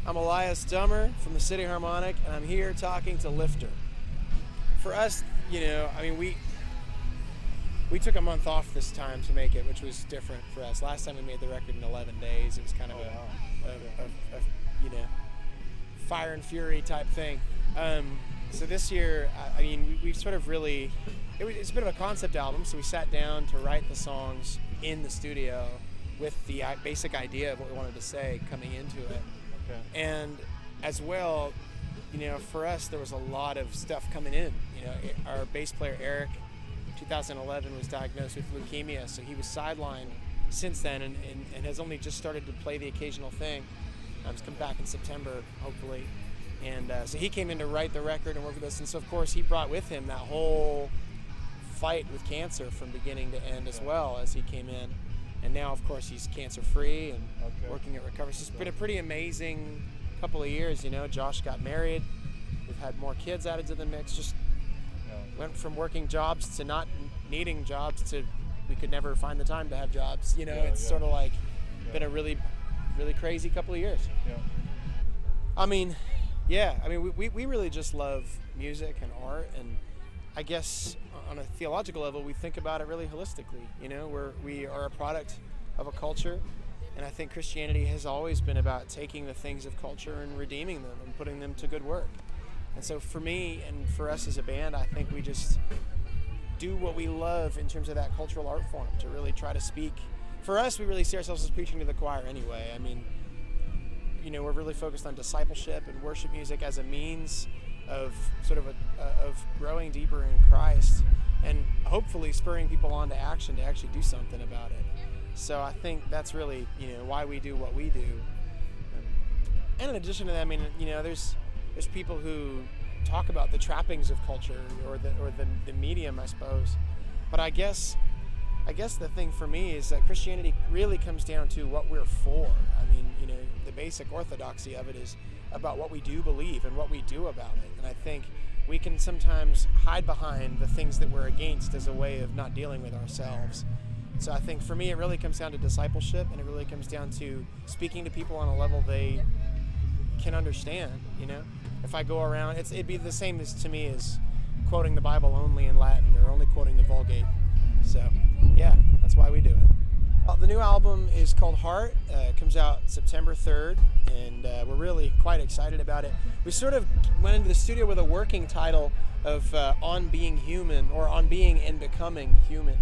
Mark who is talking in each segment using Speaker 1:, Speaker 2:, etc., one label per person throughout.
Speaker 1: I'm Elias Dummer from the City Harmonic, and I'm here talking to Lifter. For us, we took a month off this time to make it, which was different for us. Last time we made the record in 11 days. It was kind of a fire and fury type thing. So this year, we've sort of really, it's a bit of a concept album, so we sat down to write the songs in the studio with the basic idea of what we wanted to say coming into it.
Speaker 2: Okay.
Speaker 1: And as well, for us, there was a lot of stuff coming in. Our bass player, Eric, 2011 was diagnosed with leukemia, so he was sidelined since then and has only just started to play the occasional thing. He's come back in September, hopefully. And so he came in to write the record and work with us. And so, of course, he brought with him that whole fight with cancer from beginning to end as well as he came in. And now, of course, he's cancer-free and working at recovery. So it's been a pretty amazing couple of years. Josh got married. We've had more kids added to the mix. Just went from working jobs to not needing jobs to we could never find the time to have jobs. Sort of like been a really, really crazy couple of years. We really just love music and art, and I guess on a theological level, we think about it really holistically. We are a product of a culture, and I think Christianity has always been about taking the things of culture and redeeming them and putting them to good work. And so for me and for us as a band, I think we just do what we love in terms of that cultural art form to really try to speak. For us, we really see ourselves as preaching to the choir anyway. We're really focused on discipleship and worship music as a means of sort of of growing deeper in Christ and hopefully spurring people on to action to actually do something about it. So I think that's really why we do what we do. And in addition to that, there's people who talk about the trappings of culture or the medium, I suppose. But I guess the thing for me is that Christianity really comes down to what we're for. The basic orthodoxy of it is about what we do believe and what we do about it. And I think we can sometimes hide behind the things that we're against as a way of not dealing with ourselves. So I think for me, it really comes down to discipleship, and it really comes down to speaking to people on a level they can understand. If I go around, it'd be the same to me as quoting the Bible only in Latin or only quoting the Vulgate. So yeah, that's why we do it. The new album is called Heart. It comes out September 3rd, and we're really quite excited about it. We sort of went into the studio with a working title of On Being Human, or On Being and Becoming Human.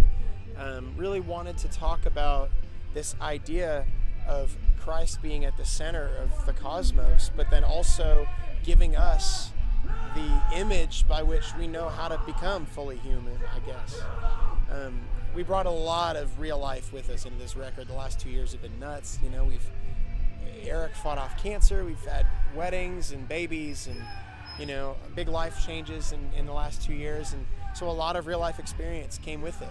Speaker 1: Really wanted to talk about this idea of Christ being at the center of the cosmos, but then also giving us the image by which we know how to become fully human, I guess. We brought a lot of real life with us into this record. The last 2 years have been nuts. Eric fought off cancer. We've had weddings and babies and, big life changes in the last 2 years. And so a lot of real life experience came with it.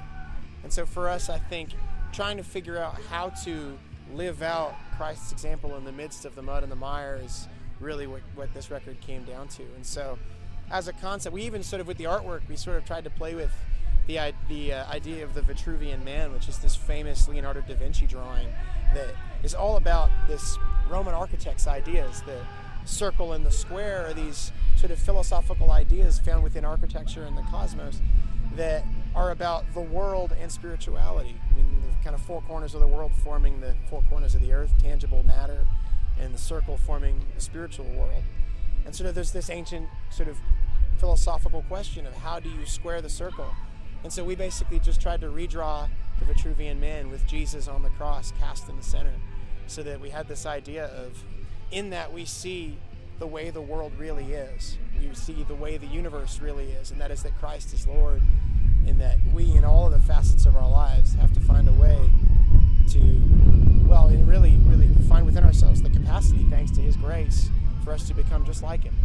Speaker 1: And so for us, I think trying to figure out how to live out Christ's example in the midst of the mud and the mire is really what this record came down to. And so as a concept, we even sort of with the artwork, we sort of tried to play with the idea of the Vitruvian Man, which is this famous Leonardo da Vinci drawing that is all about this Roman architect's ideas. The circle and the square are these sort of philosophical ideas found within architecture and the cosmos that are about the world and spirituality. The kind of four corners of the world forming the four corners of the earth, tangible matter, and the circle forming the spiritual world. And sort of there's this ancient sort of philosophical question of how do you square the circle? And so we basically just tried to redraw the Vitruvian Man with Jesus on the cross cast in the center, so that we had this idea of, in that we see the way the world really is. We see the way the universe really is, and that is that Christ is Lord, and that we, in all of the facets of our lives, have to find a way to, and really find within ourselves the capacity, thanks to His grace, for us to become just like Him.